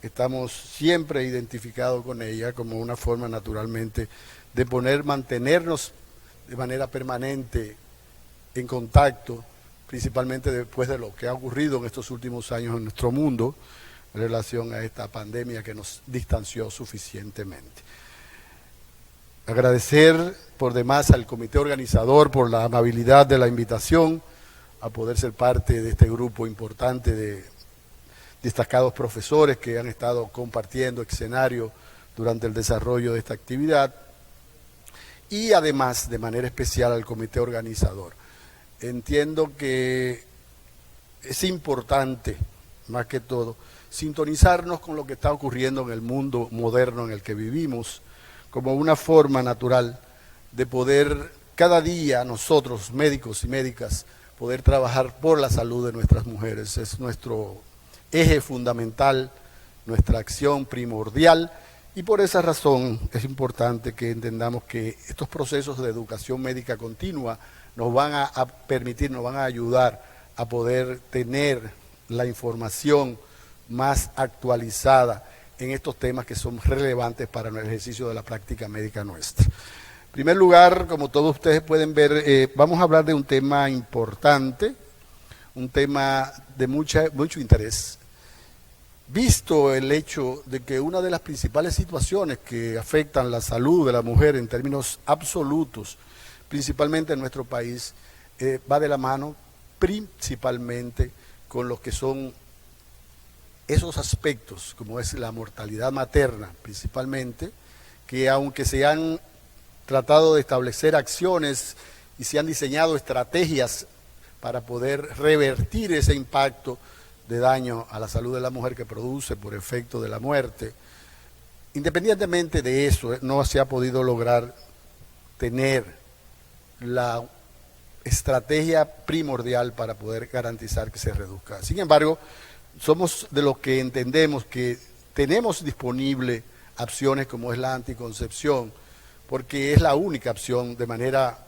Estamos siempre identificados con ella como una forma naturalmente de mantenernos de manera permanente en contacto, principalmente después de lo que ha ocurrido en estos últimos años en nuestro mundo en relación a esta pandemia que nos distanció suficientemente. Agradecer por demás al comité organizador por la amabilidad de la invitación a poder ser parte de este grupo importante de destacados profesores que han estado compartiendo escenario durante el desarrollo de esta actividad y además de manera especial al comité organizador. Entiendo que es importante, más que todo, sintonizarnos con lo que está ocurriendo en el mundo moderno en el que vivimos, como una forma natural de poder cada día nosotros, médicos y médicas, poder trabajar por la salud de nuestras mujeres. Es nuestro eje fundamental, nuestra acción primordial, y por esa razón es importante que entendamos que estos procesos de educación médica continua nos van a permitir, nos van a ayudar a poder tener la información más actualizada en estos temas que son relevantes para el ejercicio de la práctica médica nuestra. En primer lugar, como todos ustedes pueden ver, vamos a hablar de un tema importante, un tema de mucho interés, visto el hecho de que una de las principales situaciones que afectan la salud de la mujer en términos absolutos, principalmente en nuestro país, va de la mano principalmente con lo que son esos aspectos, como es la mortalidad materna principalmente, que aunque se han tratado de establecer acciones y se han diseñado estrategias para poder revertir ese impacto de daño a la salud de la mujer que produce por efecto de la muerte, independientemente de eso, no se ha podido lograr tener la estrategia primordial para poder garantizar que se reduzca. Sin embargo, somos de los que entendemos que tenemos disponible opciones como es la anticoncepción, porque es la única opción de manera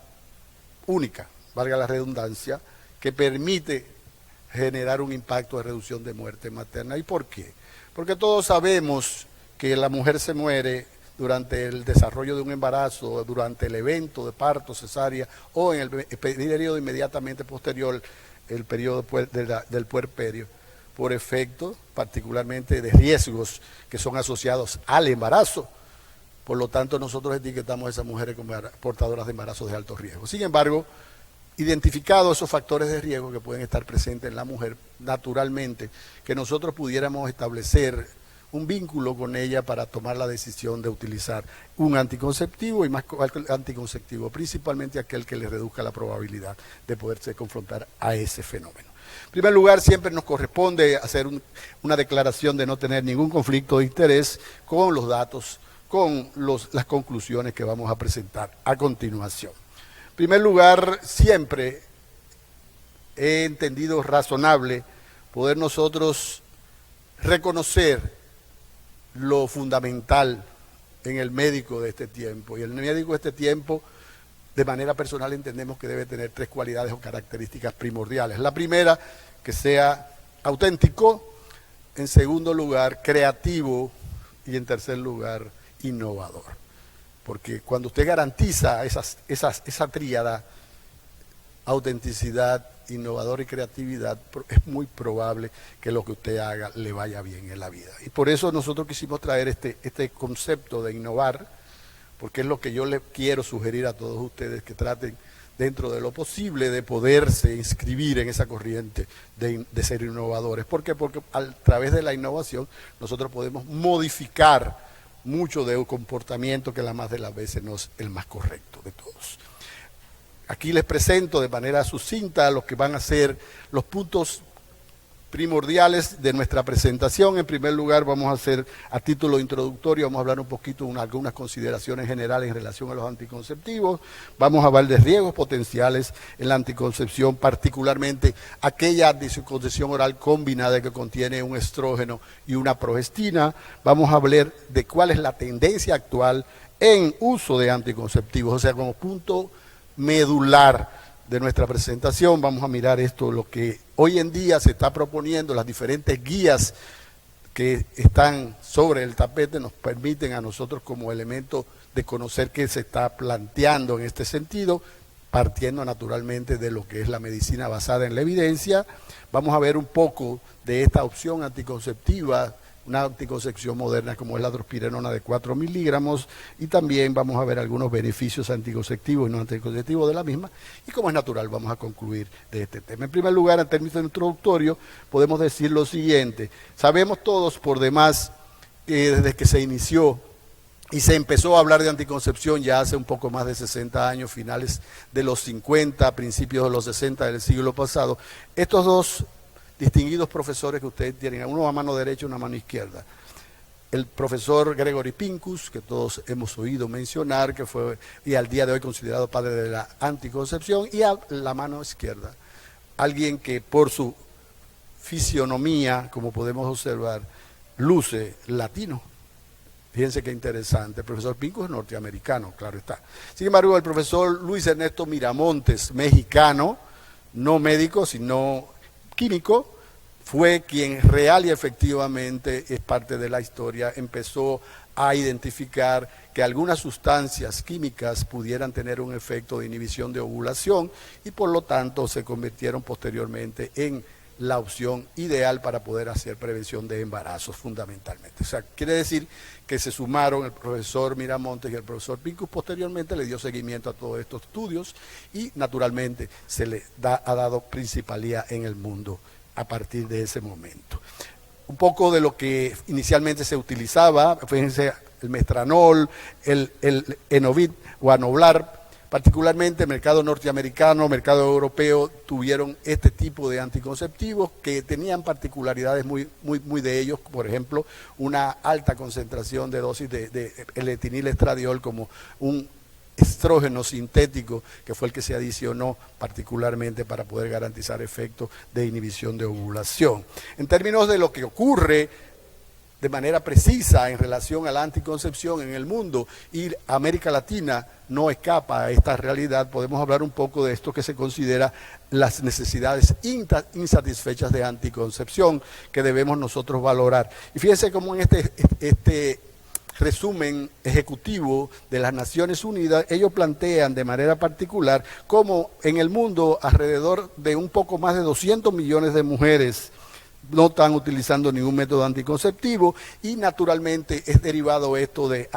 única, valga la redundancia, que permite generar un impacto de reducción de muerte materna. ¿Y por qué? Porque todos sabemos que la mujer se muere durante el desarrollo de un embarazo, durante el evento de parto, cesárea, o en el periodo inmediatamente posterior, el periodo del puerperio, por efecto particularmente de riesgos que son asociados al embarazo. Por lo tanto, nosotros etiquetamos a esas mujeres como portadoras de embarazos de alto riesgo. Sin embargo, identificados esos factores de riesgo que pueden estar presentes en la mujer, naturalmente, que nosotros pudiéramos establecer un vínculo con ella para tomar la decisión de utilizar un anticonceptivo y más anticonceptivo, principalmente aquel que le reduzca la probabilidad de poderse confrontar a ese fenómeno. En primer lugar, siempre nos corresponde hacer una declaración de no tener ningún conflicto de interés con los datos, con las conclusiones que vamos a presentar a continuación. En primer lugar, siempre he entendido razonable poder nosotros reconocer lo fundamental en el médico de este tiempo. Y el médico de este tiempo, de manera personal, entendemos que debe tener tres cualidades o características primordiales. La primera, que sea auténtico; en segundo lugar, creativo; y en tercer lugar, innovador. Porque cuando usted garantiza esa tríada, autenticidad, innovador y creatividad, es muy probable que lo que usted haga le vaya bien en la vida. Y por eso nosotros quisimos traer este concepto de innovar, porque es lo que yo le quiero sugerir a todos ustedes, que traten dentro de lo posible de poderse inscribir en esa corriente de ser innovadores. ¿Por qué? Porque a través de la innovación nosotros podemos modificar mucho de un comportamiento que la más de las veces no es el más correcto de todos. Aquí les presento de manera sucinta lo que van a ser los puntos primordiales de nuestra presentación. En primer lugar, vamos a hacer a título introductorio, vamos a hablar un poquito de algunas consideraciones generales en relación a los anticonceptivos. Vamos a hablar de riesgos potenciales en la anticoncepción, particularmente aquella anticoncepción oral combinada que contiene un estrógeno y una progestina. Vamos a hablar de cuál es la tendencia actual en uso de anticonceptivos, o sea, como punto medular de nuestra presentación vamos a mirar esto, lo que hoy en día se está proponiendo, las diferentes guías que están sobre el tapete nos permiten a nosotros como elemento de conocer qué se está planteando en este sentido, partiendo naturalmente de lo que es la medicina basada en la evidencia. Vamos a ver un poco de esta opción anticonceptiva, una anticoncepción moderna como es la drospirenona de 4 miligramos, y también vamos a ver algunos beneficios anticonceptivos y no anticonceptivos de la misma, y como es natural vamos a concluir de este tema. En primer lugar, en términos introductorios, podemos decir lo siguiente: sabemos todos por demás que desde que se inició y se empezó a hablar de anticoncepción ya hace un poco más de 60 años, finales de los 50, principios de los 60 del siglo pasado, estos dos distinguidos profesores que ustedes tienen, uno a mano derecha y uno a mano izquierda, el profesor Gregory Pincus, que todos hemos oído mencionar, que fue y al día de hoy considerado padre de la anticoncepción, y a la mano izquierda, alguien que por su fisionomía, como podemos observar, luce latino. Fíjense qué interesante, el profesor Pincus es norteamericano, claro está. Sin embargo, el profesor Luis Ernesto Miramontes, mexicano, no médico, sino químico, fue quien real y efectivamente es parte de la historia, empezó a identificar que algunas sustancias químicas pudieran tener un efecto de inhibición de ovulación y por lo tanto se convirtieron posteriormente en la opción ideal para poder hacer prevención de embarazos fundamentalmente. O sea, quiere decir que se sumaron el profesor Miramontes y el profesor Pincus, posteriormente le dio seguimiento a todos estos estudios y naturalmente se le ha dado principalía en el mundo a partir de ese momento. Un poco de lo que inicialmente se utilizaba, fíjense, el mestranol, el Enovit o Anoblar, particularmente el mercado norteamericano, mercado europeo, tuvieron este tipo de anticonceptivos que tenían particularidades muy de ellos, por ejemplo, una alta concentración de dosis de el etinilestradiol como un estrógeno sintético, que fue el que se adicionó particularmente para poder garantizar efectos de inhibición de ovulación. En términos de lo que ocurre de manera precisa en relación a la anticoncepción en el mundo, y América Latina no escapa a esta realidad, podemos hablar un poco de esto que se considera las necesidades insatisfechas de anticoncepción que debemos nosotros valorar. Y fíjense cómo en este resumen ejecutivo de las Naciones Unidas, ellos plantean de manera particular cómo en el mundo alrededor de un poco más de 200 millones de mujeres no están utilizando ningún método anticonceptivo y naturalmente es derivado esto de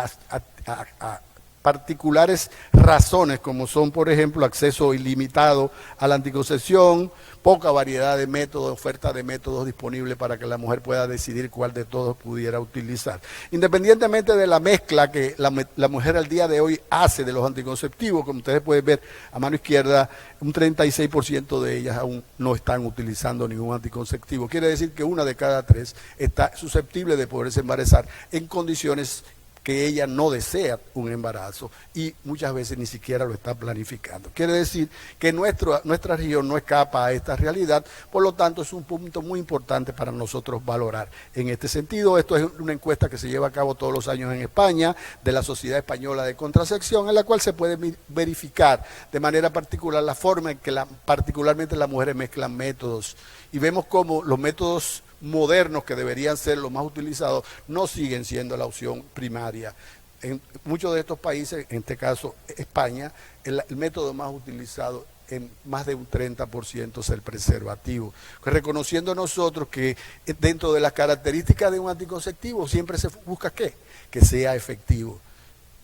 particulares razones como son, por ejemplo, acceso ilimitado a la anticoncepción, poca variedad de métodos, oferta de métodos disponibles para que la mujer pueda decidir cuál de todos pudiera utilizar. Independientemente de la mezcla que la mujer al día de hoy hace de los anticonceptivos, como ustedes pueden ver a mano izquierda, un 36% de ellas aún no están utilizando ningún anticonceptivo. Quiere decir que una de cada 3 está susceptible de poderse embarazar en condiciones que ella no desea un embarazo y muchas veces ni siquiera lo está planificando. Quiere decir que nuestra región no escapa a esta realidad, por lo tanto es un punto muy importante para nosotros valorar. En este sentido, esto es una encuesta que se lleva a cabo todos los años en España, de la Sociedad Española de Contracepción, en la cual se puede verificar de manera particular la forma en que particularmente las mujeres mezclan métodos, y vemos cómo los métodos modernos que deberían ser los más utilizados no siguen siendo la opción primaria. En muchos de estos países, en este caso España, el método más utilizado en más de un 30% es el preservativo. Reconociendo nosotros que dentro de las características de un anticonceptivo siempre se busca ¿qué? Que sea efectivo.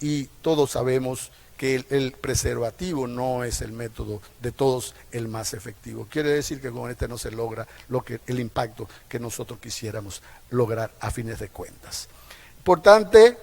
Y todos sabemos que el preservativo no es el método de todos el más efectivo. Quiere decir que con este no se logra el impacto que nosotros quisiéramos lograr a fines de cuentas. Importante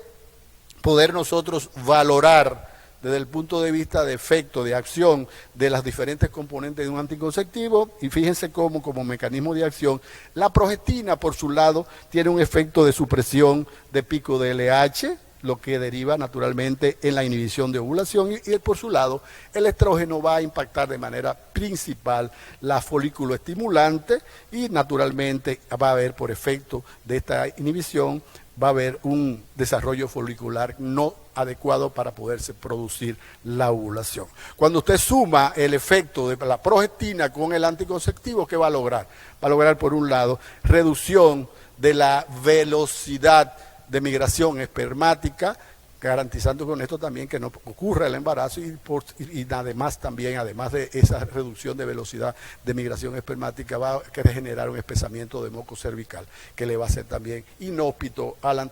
poder nosotros valorar desde el punto de vista de efecto, de acción de las diferentes componentes de un anticonceptivo, y fíjense cómo como mecanismo de acción, la progestina por su lado tiene un efecto de supresión de pico de LH, lo que deriva naturalmente en la inhibición de ovulación, y por su lado el estrógeno va a impactar de manera principal la folículo estimulante y naturalmente va a haber por efecto de esta inhibición va a haber un desarrollo folicular no adecuado para poderse producir la ovulación. Cuando usted suma el efecto de la progestina con el anticonceptivo, ¿qué va a lograr? Va a lograr por un lado reducción de la velocidad de migración espermática, garantizando con esto también que no ocurra el embarazo y además también, además de esa reducción de velocidad de migración espermática, va a generar un espesamiento de moco cervical que le va a ser también inhóspito al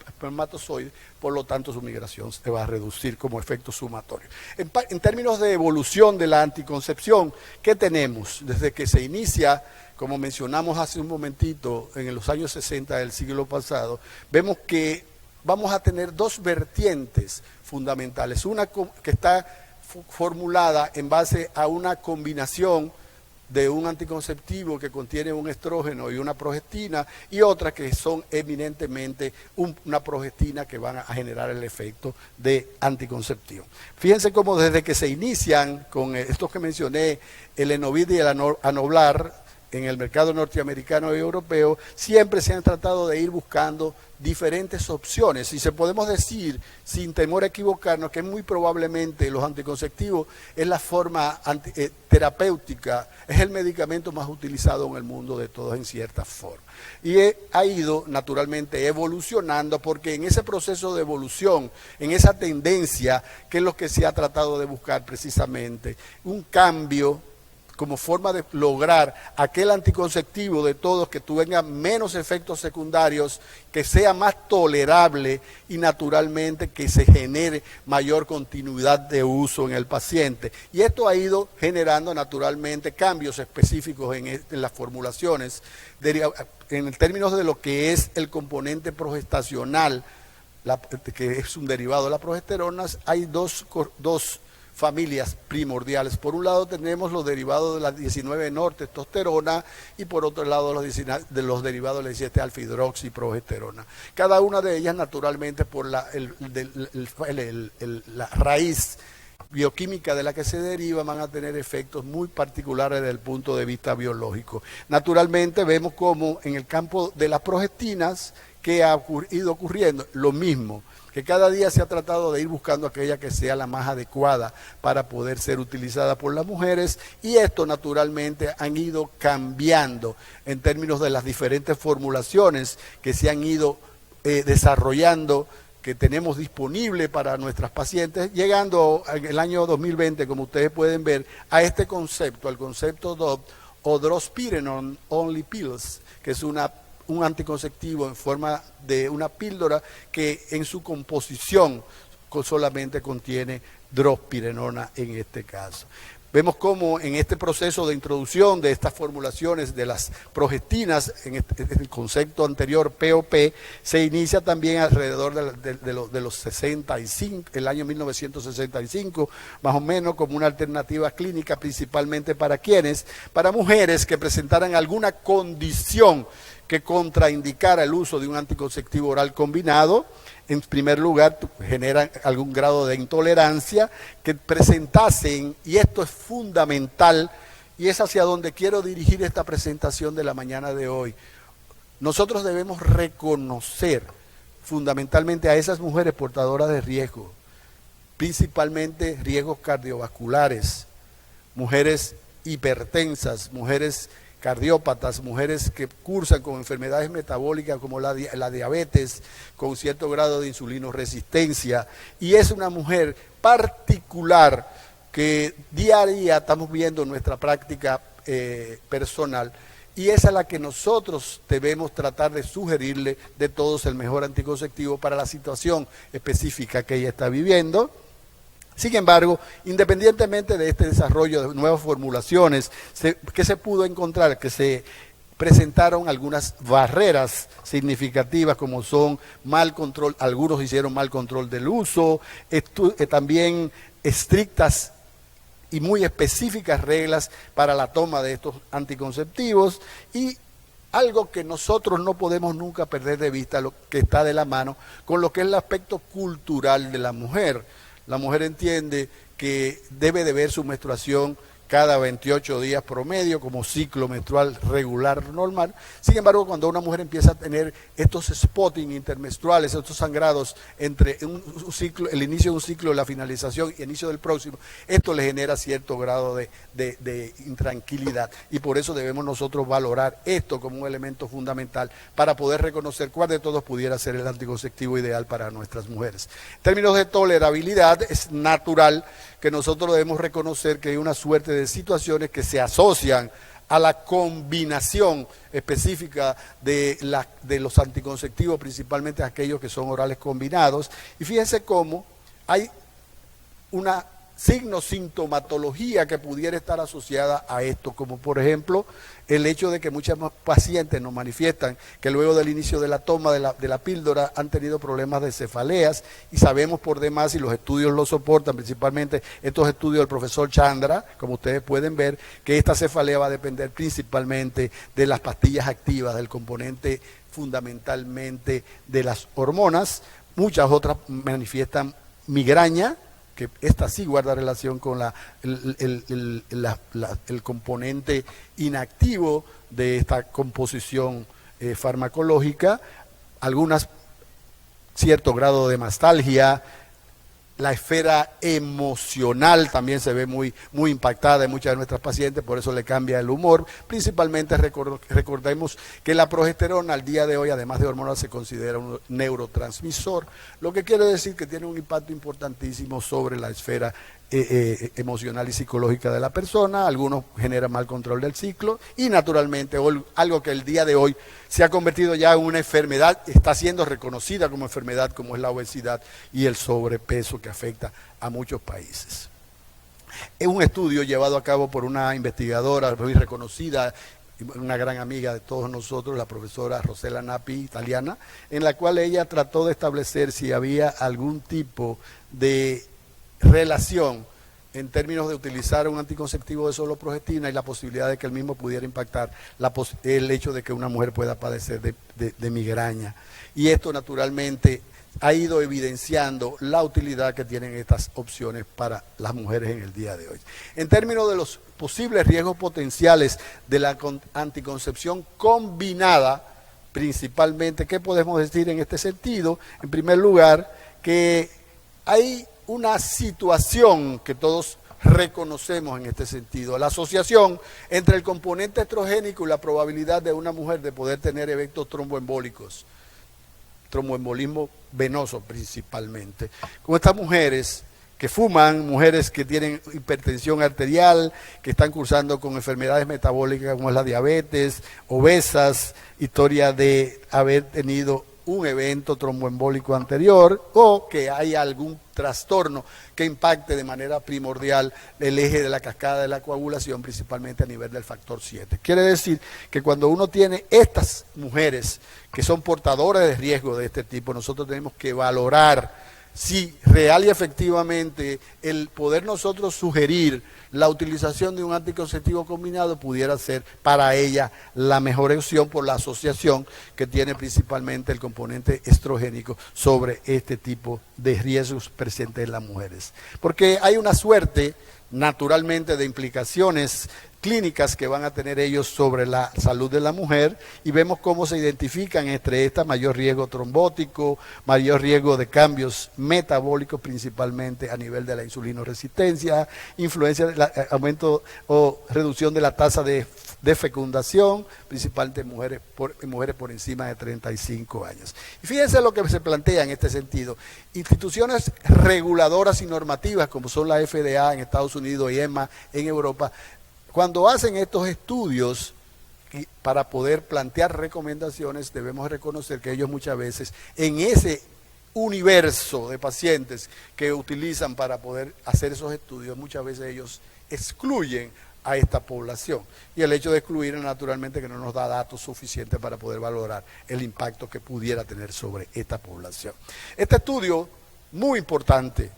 espermatozoide, por lo tanto su migración se va a reducir como efecto sumatorio. En términos de evolución de la anticoncepción, ¿qué tenemos? Desde que se inicia, como mencionamos hace un momentito, en los años 60 del siglo pasado, vemos que vamos a tener dos vertientes fundamentales. Una que está formulada en base a una combinación de un anticonceptivo que contiene un estrógeno y una progestina, y otra que son eminentemente una progestina que van a generar el efecto de anticonceptivo. Fíjense cómo desde que se inician con estos que mencioné, el Enovid y el Anoblar, en el mercado norteamericano y europeo, siempre se han tratado de ir buscando diferentes opciones. Y se podemos decir, sin temor a equivocarnos, que muy probablemente los anticonceptivos es la forma terapéutica, es el medicamento más utilizado en el mundo de todos en cierta forma. Y ha ido naturalmente evolucionando, porque en ese proceso de evolución, en esa tendencia, que es lo que se ha tratado de buscar precisamente, un cambio como forma de lograr aquel anticonceptivo de todos que tenga menos efectos secundarios, que sea más tolerable y naturalmente que se genere mayor continuidad de uso en el paciente. Y esto ha ido generando naturalmente cambios específicos en las formulaciones, en términos de lo que es el componente progestacional, que es un derivado de la progesterona. Hay dos familias primordiales. Por un lado tenemos los derivados de la 19-nortestosterona y por otro lado los derivados de la 17-alfa-hidroxiprogesterona. Cada una de ellas naturalmente por la raíz bioquímica de la que se deriva van a tener efectos muy particulares desde el punto de vista biológico. Naturalmente vemos como en el campo de las progestinas, que ha ido ocurriendo lo mismo, que cada día se ha tratado de ir buscando aquella que sea la más adecuada para poder ser utilizada por las mujeres, y esto naturalmente han ido cambiando en términos de las diferentes formulaciones que se han ido desarrollando, que tenemos disponible para nuestras pacientes, llegando en el año 2020, como ustedes pueden ver, a este concepto, al concepto DOP o Drospirenone Only Pills, que es un anticonceptivo en forma de una píldora que en su composición solamente contiene drospirenona en este caso. Vemos cómo en este proceso de introducción de estas formulaciones de las progestinas, en el concepto anterior POP, se inicia también alrededor de los 65, el año 1965, más o menos, como una alternativa clínica, principalmente para quienes, para mujeres que presentaran alguna condición que contraindicara el uso de un anticonceptivo oral combinado. En primer lugar, generan algún grado de intolerancia, que presentasen, y esto es fundamental, y es hacia donde quiero dirigir esta presentación de la mañana de hoy. Nosotros debemos reconocer fundamentalmente a esas mujeres portadoras de riesgo, principalmente riesgos cardiovasculares, mujeres hipertensas, mujeres cardiópatas, mujeres que cursan con enfermedades metabólicas como la diabetes, con cierto grado de insulinoresistencia, y es una mujer particular que día a día estamos viendo en nuestra práctica personal, y es a la que nosotros debemos tratar de sugerirle de todos el mejor anticonceptivo para la situación específica que ella está viviendo. Sin embargo, independientemente de este desarrollo de nuevas formulaciones, ¿qué se pudo encontrar? Que se presentaron algunas barreras significativas, como son mal control, algunos hicieron mal control del uso, también estrictas y muy específicas reglas para la toma de estos anticonceptivos, y algo que nosotros no podemos nunca perder de vista, lo que está de la mano con lo que es el aspecto cultural de la mujer. La mujer entiende que debe de ver su menstruación cada 28 días promedio como ciclo menstrual regular normal. Sin embargo, cuando una mujer empieza a tener estos spotting intermenstruales, estos sangrados entre un ciclo, el inicio de un ciclo, la finalización y el inicio del próximo, esto le genera cierto grado de intranquilidad, y por eso debemos nosotros valorar esto como un elemento fundamental para poder reconocer cuál de todos pudiera ser el anticonceptivo ideal para nuestras mujeres. En términos de tolerabilidad, es natural que nosotros debemos reconocer que hay una suerte de situaciones que se asocian a la combinación específica de los anticonceptivos, principalmente aquellos que son orales combinados, y fíjense cómo hay una sintomatología que pudiera estar asociada a esto, como por ejemplo el hecho de que muchas pacientes nos manifiestan que luego del inicio de la toma de la píldora han tenido problemas de cefaleas, y sabemos por demás, y los estudios lo soportan, principalmente estos estudios del profesor Chandra, como ustedes pueden ver, que esta cefalea va a depender principalmente de las pastillas activas, del componente fundamentalmente de las hormonas. Muchas otras manifiestan migraña, que esta sí guarda relación con el componente inactivo de esta composición farmacológica, algunas cierto grado de mastalgia. La esfera emocional también se ve muy impactada en muchas de nuestras pacientes, por eso le cambia el humor. Principalmente recordemos que la progesterona al día de hoy, además de hormona, se considera un neurotransmisor, lo que quiere decir que tiene un impacto importantísimo sobre la esfera emocional y psicológica de la persona. Algunos generan mal control del ciclo y naturalmente algo que el día de hoy se ha convertido ya en una enfermedad, está siendo reconocida como enfermedad, como es la obesidad y el sobrepeso, que afecta a muchos países. Es un estudio llevado a cabo por una investigadora muy reconocida, una gran amiga de todos nosotros, la profesora Rosella Nappi, italiana, en la cual ella trató de establecer si había algún tipo de relación en términos de utilizar un anticonceptivo de solo progestina y la posibilidad de que el mismo pudiera impactar el hecho de que una mujer pueda padecer de migraña. Y esto naturalmente ha ido evidenciando la utilidad que tienen estas opciones para las mujeres en el día de hoy. En términos de los posibles riesgos potenciales de la anticoncepción combinada, principalmente, ¿qué podemos decir en este sentido? En primer lugar, que hay una situación que todos reconocemos en este sentido, la asociación entre el componente estrogénico y la probabilidad de una mujer de poder tener eventos tromboembólicos, tromboembolismo venoso principalmente. Con estas mujeres que fuman, mujeres que tienen hipertensión arterial, que están cursando con enfermedades metabólicas como es la diabetes, obesas, historia de haber tenido un evento tromboembólico anterior, o que hay algún trastorno que impacte de manera primordial el eje de la cascada de la coagulación, principalmente a nivel del factor 7. Quiere decir que cuando uno tiene estas mujeres que son portadoras de riesgo de este tipo, nosotros tenemos que valorar si real y efectivamente el poder nosotros sugerir la utilización de un anticonceptivo combinado pudiera ser para ella la mejor opción por la asociación que tiene principalmente el componente estrogénico sobre este tipo de riesgos presentes en las mujeres. Porque hay una suerte naturalmente de implicaciones clínicas que van a tener ellos sobre la salud de la mujer, y vemos cómo se identifican entre estas mayor riesgo trombótico, mayor riesgo de cambios metabólicos, principalmente a nivel de la insulinoresistencia, influencia del aumento o reducción de la tasa de fecundación, principalmente en mujeres por encima de 35 años. Y fíjense lo que se plantea en este sentido. Instituciones reguladoras y normativas como son la FDA en Estados Unidos y EMA en Europa, cuando hacen estos estudios para poder plantear recomendaciones, debemos reconocer que ellos muchas veces en ese universo de pacientes que utilizan para poder hacer esos estudios, muchas veces ellos excluyen a esta población. Y el hecho de excluir naturalmente que no nos da datos suficientes para poder valorar el impacto que pudiera tener sobre esta población. Este estudio, muy importante,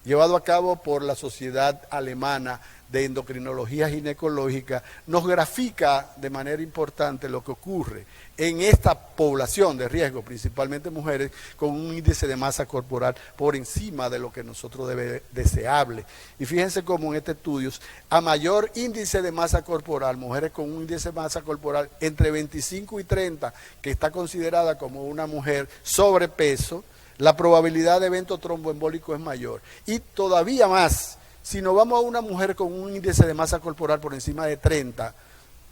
llevado a cabo por la Sociedad Alemana de Endocrinología Ginecológica, nos grafica de manera importante lo que ocurre en esta población de riesgo, principalmente mujeres, con un índice de masa corporal por encima de lo que nosotros deseable. Y fíjense cómo en este estudio, a mayor índice de masa corporal, mujeres con un índice de masa corporal entre 25 y 30, que está considerada como una mujer sobrepeso, la probabilidad de evento tromboembólico es mayor. Y todavía más, si nos vamos a una mujer con un índice de masa corporal por encima de 30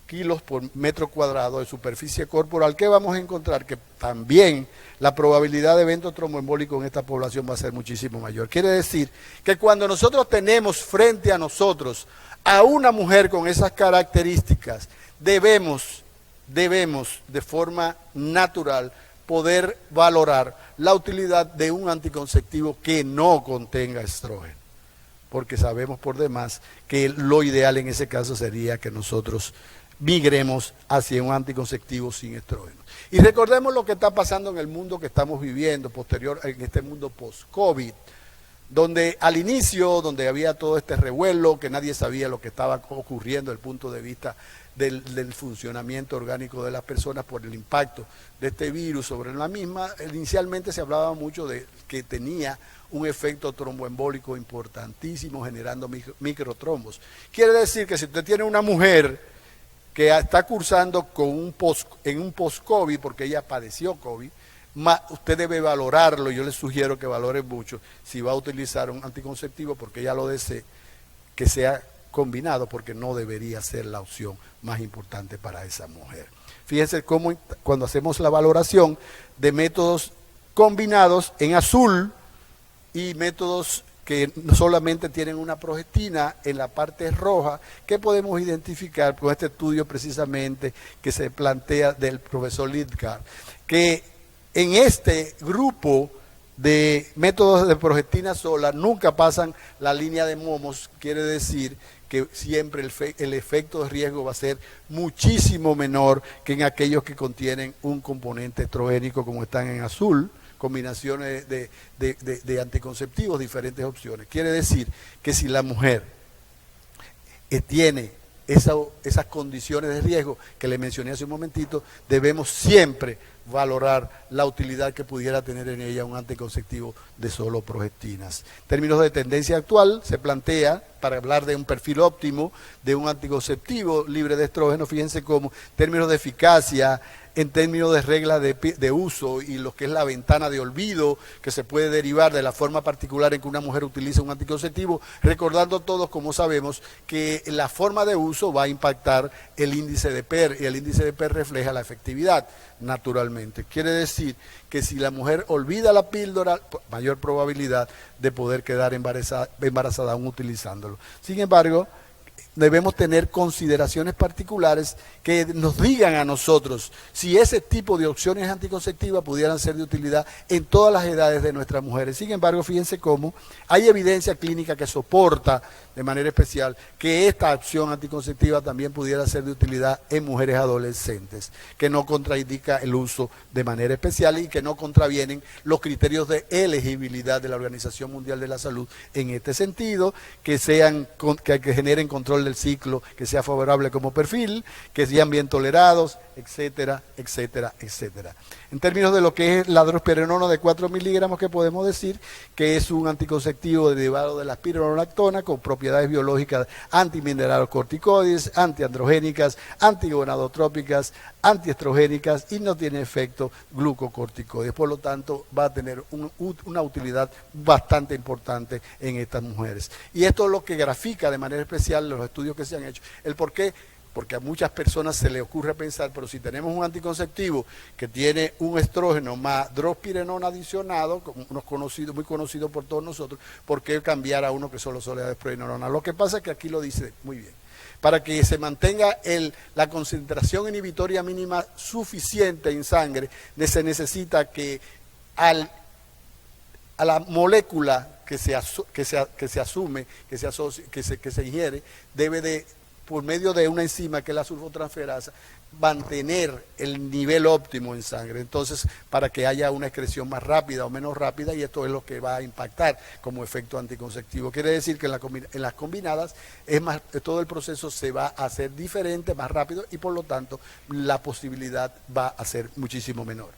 kilos por metro cuadrado de superficie corporal, ¿qué vamos a encontrar? Que también la probabilidad de evento tromboembólico en esta población va a ser muchísimo mayor. Quiere decir que cuando nosotros tenemos frente a nosotros a una mujer con esas características, debemos de forma natural poder valorar la utilidad de un anticonceptivo que no contenga estrógeno, porque sabemos por demás que lo ideal en ese caso sería que nosotros migremos hacia un anticonceptivo sin estrógeno. Y recordemos lo que está pasando en el mundo que estamos viviendo, en este mundo post-COVID, donde al inicio, donde había todo este revuelo, que nadie sabía lo que estaba ocurriendo desde el punto de vista del funcionamiento orgánico de las personas por el impacto de este virus sobre la misma, inicialmente se hablaba mucho de que tenía un efecto tromboembólico importantísimo generando microtrombos. Quiere decir que si usted tiene una mujer que está cursando en un post-COVID, porque ella padeció COVID, usted debe valorarlo, yo le sugiero que valore mucho si va a utilizar un anticonceptivo, porque ella lo desee, que sea combinado, porque no debería ser la opción más importante para esa mujer. Fíjense cómo cuando hacemos la valoración de métodos combinados en azul y métodos que solamente tienen una progestina en la parte roja, que podemos identificar con este estudio precisamente que se plantea del profesor Lidgard, que en este grupo de métodos de progestina sola nunca pasan la línea de momos, quiere decir que siempre el efecto de riesgo va a ser muchísimo menor que en aquellos que contienen un componente estrogénico como están en azul, combinaciones de anticonceptivos, diferentes opciones. Quiere decir que si la mujer tiene esas condiciones de riesgo que le mencioné hace un momentito, debemos siempre valorar la utilidad que pudiera tener en ella un anticonceptivo de solo progestinas. En términos de tendencia actual, se plantea, para hablar de un perfil óptimo de un anticonceptivo libre de estrógeno, fíjense cómo, en términos de eficacia, en términos de reglas de uso y lo que es la ventana de olvido que se puede derivar de la forma particular en que una mujer utiliza un anticonceptivo, recordando todos, como sabemos, que la forma de uso va a impactar el índice de PER, y el índice de PER refleja la efectividad, naturalmente. Quiere decir que si la mujer olvida la píldora, mayor probabilidad de poder quedar embarazada aún utilizándolo. Sin embargo, debemos tener consideraciones particulares que nos digan a nosotros si ese tipo de opciones anticonceptivas pudieran ser de utilidad en todas las edades de nuestras mujeres. Sin embargo, fíjense cómo hay evidencia clínica que soporta de manera especial que esta opción anticonceptiva también pudiera ser de utilidad en mujeres adolescentes, que no contraindica el uso de manera especial y que no contravienen los criterios de elegibilidad de la Organización Mundial de la Salud en este sentido, que generen control del ciclo, que sea favorable como perfil, que sean bien tolerados, etcétera, etcétera, etcétera. En términos de lo que es la drospirenona de 4 miligramos, que podemos decir que es un anticonceptivo derivado de la espironolactona con propiedades biológicas antimineralocorticoides, antiandrogénicas, antigonadotrópicas, antiestrogénicas y no tiene efecto glucocorticoides. Por lo tanto, va a tener una utilidad bastante importante en estas mujeres. Y esto es lo que grafica de manera especial los estudios que se han hecho. El por qué. Porque a muchas personas se les ocurre pensar, pero si tenemos un anticonceptivo que tiene un estrógeno más drospirenona adicionado, muy conocido por todos nosotros, ¿por qué cambiar a uno que solo da drospirenona? Lo que pasa es que aquí lo dice muy bien. Para que se mantenga la concentración inhibitoria mínima suficiente en sangre, se necesita que a la molécula que se asume, que se ingiere, debe de, por medio de una enzima que es la sulfotransferasa, mantener el nivel óptimo en sangre, entonces para que haya una excreción más rápida o menos rápida, y esto es lo que va a impactar como efecto anticonceptivo. Quiere decir que en las combinadas todo el proceso se va a hacer diferente, más rápido, y por lo tanto la posibilidad va a ser muchísimo menor.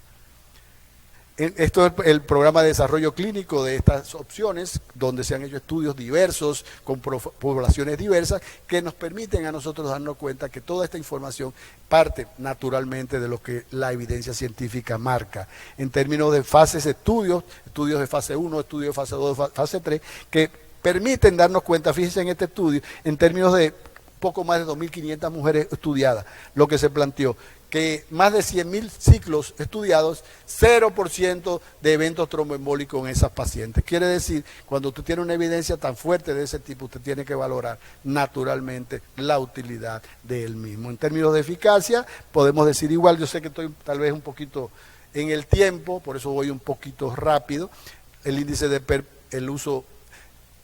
Esto es el programa de desarrollo clínico de estas opciones, donde se han hecho estudios diversos, con poblaciones diversas, que nos permiten a nosotros darnos cuenta que toda esta información parte naturalmente de lo que la evidencia científica marca. En términos de fases de estudios de fase 1, estudios de fase 2, fase 3, que permiten darnos cuenta, fíjense en este estudio, en términos de poco más de 2.500 mujeres estudiadas, lo que se planteó, que más de 100.000 ciclos estudiados, 0% de eventos tromboembólicos en esas pacientes. Quiere decir, cuando tú tienes una evidencia tan fuerte de ese tipo, usted tiene que valorar naturalmente la utilidad del mismo. En términos de eficacia, podemos decir igual, yo sé que estoy tal vez un poquito en el tiempo, por eso voy un poquito rápido. El índice de el uso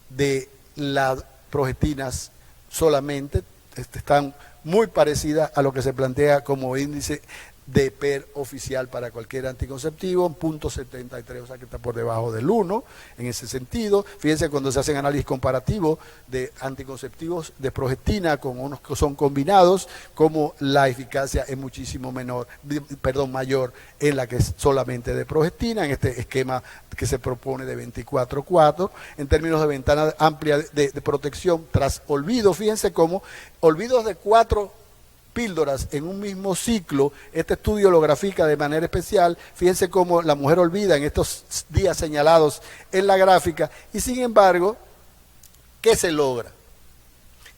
de las progestinas solamente están muy parecida a lo que se plantea como índice de PER oficial para cualquier anticonceptivo, 0.73, o sea que está por debajo del 1 en ese sentido. Fíjense cuando se hacen análisis comparativos de anticonceptivos de progestina con unos que son combinados, como la eficacia es muchísimo mayor en la que es solamente de progestina, en este esquema que se propone de 24/4, en términos de ventana amplia de protección tras olvido. Fíjense cómo olvidos de 4 píldoras en un mismo ciclo, este estudio lo grafica de manera especial. Fíjense cómo la mujer olvida en estos días señalados en la gráfica, y sin embargo, ¿qué se logra?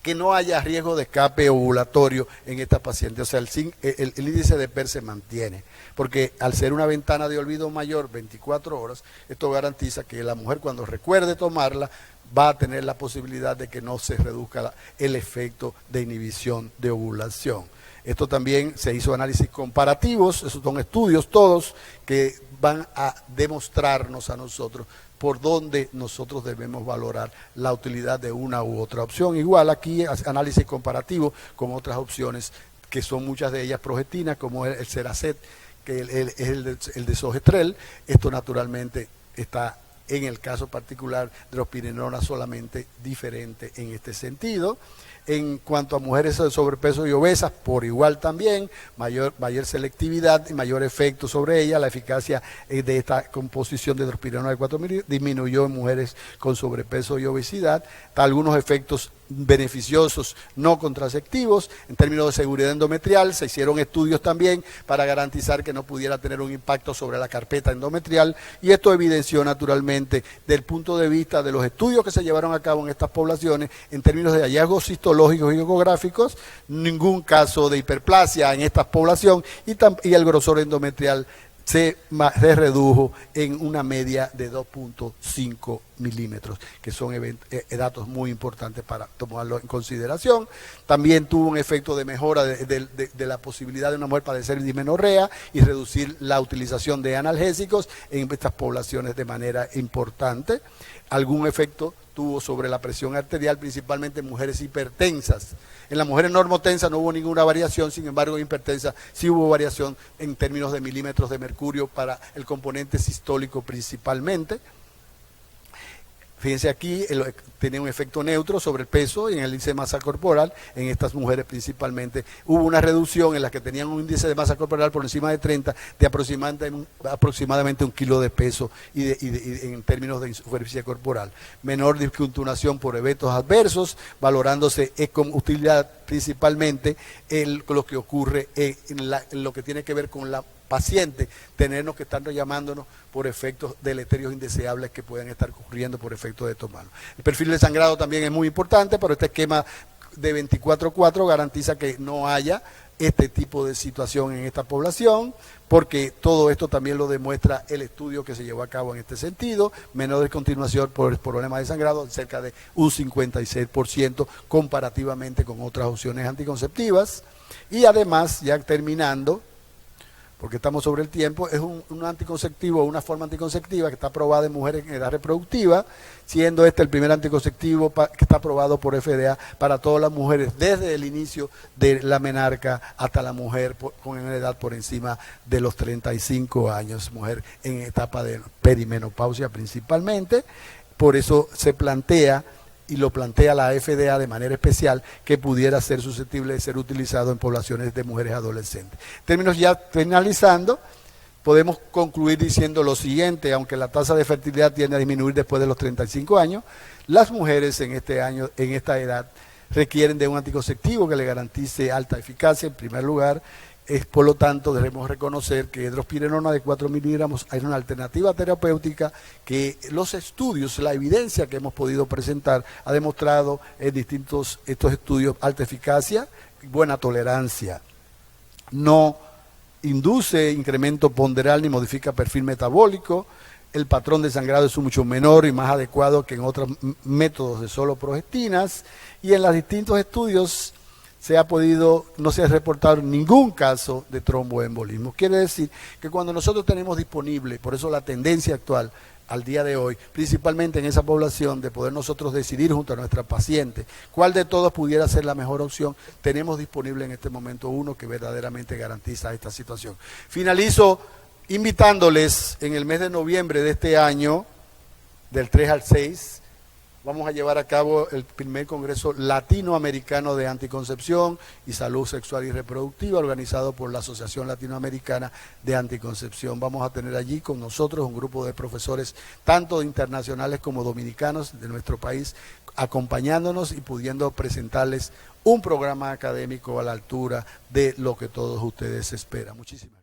Que no haya riesgo de escape ovulatorio en esta paciente, o sea, el índice de PER se mantiene, porque al ser una ventana de olvido mayor, 24 horas, esto garantiza que la mujer cuando recuerde tomarla, va a tener la posibilidad de que no se reduzca el efecto de inhibición de ovulación. Esto también se hizo análisis comparativos, esos son estudios todos que van a demostrarnos a nosotros por dónde nosotros debemos valorar la utilidad de una u otra opción. Igual aquí análisis comparativo con otras opciones, que son muchas de ellas progestinas, como el Seracet, que es el desogestrel. Esto naturalmente está en el caso particular de los pirinolas solamente diferente en este sentido. En cuanto a mujeres de sobrepeso y obesas, por igual también, mayor selectividad y mayor efecto sobre ella. La eficacia de esta composición de drospirenol de 4 disminuyó en mujeres con sobrepeso y obesidad. Algunos efectos beneficiosos no contraceptivos. En términos de seguridad endometrial, se hicieron estudios también para garantizar que no pudiera tener un impacto sobre la carpeta endometrial, y esto evidenció naturalmente, del punto de vista de los estudios que se llevaron a cabo en estas poblaciones, en términos de hallazgos citológicos y ecográficos, ningún caso de hiperplasia en esta población, y el grosor endometrial se redujo en una media de 2.5 milímetros, que son datos muy importantes para tomarlo en consideración. También tuvo un efecto de mejora de la posibilidad de una mujer padecer dismenorrea y reducir la utilización de analgésicos en estas poblaciones de manera importante. Algún efecto tuvo sobre la presión arterial, principalmente en mujeres hipertensas. En las mujeres normotensas no hubo ninguna variación, sin embargo en hipertensas sí hubo variación en términos de milímetros de mercurio para el componente sistólico principalmente. Fíjense aquí, tenía un efecto neutro sobre el peso y en el índice de masa corporal. En estas mujeres principalmente hubo una reducción en las que tenían un índice de masa corporal por encima de 30, de aproximadamente 1 kilo de peso y en términos de superficie corporal. Menor discontinuación por eventos adversos, valorándose con utilidad principalmente lo que ocurre en lo que tiene que ver con la paciente, tenernos que estar llamándonos por efectos deleterios indeseables que puedan estar ocurriendo por efectos de tomarlo. El perfil de sangrado también es muy importante, pero este esquema de 24/4 garantiza que no haya este tipo de situación en esta población, porque todo esto también lo demuestra el estudio que se llevó a cabo en este sentido. Menor descontinuación por problemas de sangrado, cerca de un 56% comparativamente con otras opciones anticonceptivas. Y además, ya terminando, porque estamos sobre el tiempo, es un anticonceptivo, una forma anticonceptiva que está aprobada en mujeres en edad reproductiva, siendo este el primer anticonceptivo que está aprobado por FDA para todas las mujeres, desde el inicio de la menarca hasta la mujer con una edad por encima de los 35 años, mujer en etapa de perimenopausia principalmente. Por eso se plantea, y lo plantea la FDA de manera especial, que pudiera ser susceptible de ser utilizado en poblaciones de mujeres adolescentes. En términos ya finalizando, podemos concluir diciendo lo siguiente: aunque la tasa de fertilidad tiende a disminuir después de los 35 años, las mujeres en esta edad requieren de un anticonceptivo que le garantice alta eficacia en primer lugar. Por lo tanto, debemos reconocer que hidrospirenona de 4 miligramos es una alternativa terapéutica que los estudios, la evidencia que hemos podido presentar, ha demostrado en estos estudios alta eficacia, buena tolerancia. No induce incremento ponderal ni modifica perfil metabólico. El patrón de sangrado es mucho menor y más adecuado que en otros métodos de solo progestinas. Y en los distintos estudios no se ha reportado ningún caso de tromboembolismo. Quiere decir que cuando nosotros tenemos disponible, por eso la tendencia actual al día de hoy, principalmente en esa población, de poder nosotros decidir junto a nuestra paciente cuál de todos pudiera ser la mejor opción, tenemos disponible en este momento uno que verdaderamente garantiza esta situación. Finalizo invitándoles en el mes de noviembre de este año, del 3 al 6, vamos a llevar a cabo el primer Congreso Latinoamericano de Anticoncepción y Salud Sexual y Reproductiva, organizado por la Asociación Latinoamericana de Anticoncepción. Vamos a tener allí con nosotros un grupo de profesores, tanto internacionales como dominicanos de nuestro país, acompañándonos y pudiendo presentarles un programa académico a la altura de lo que todos ustedes esperan. Muchísimas gracias.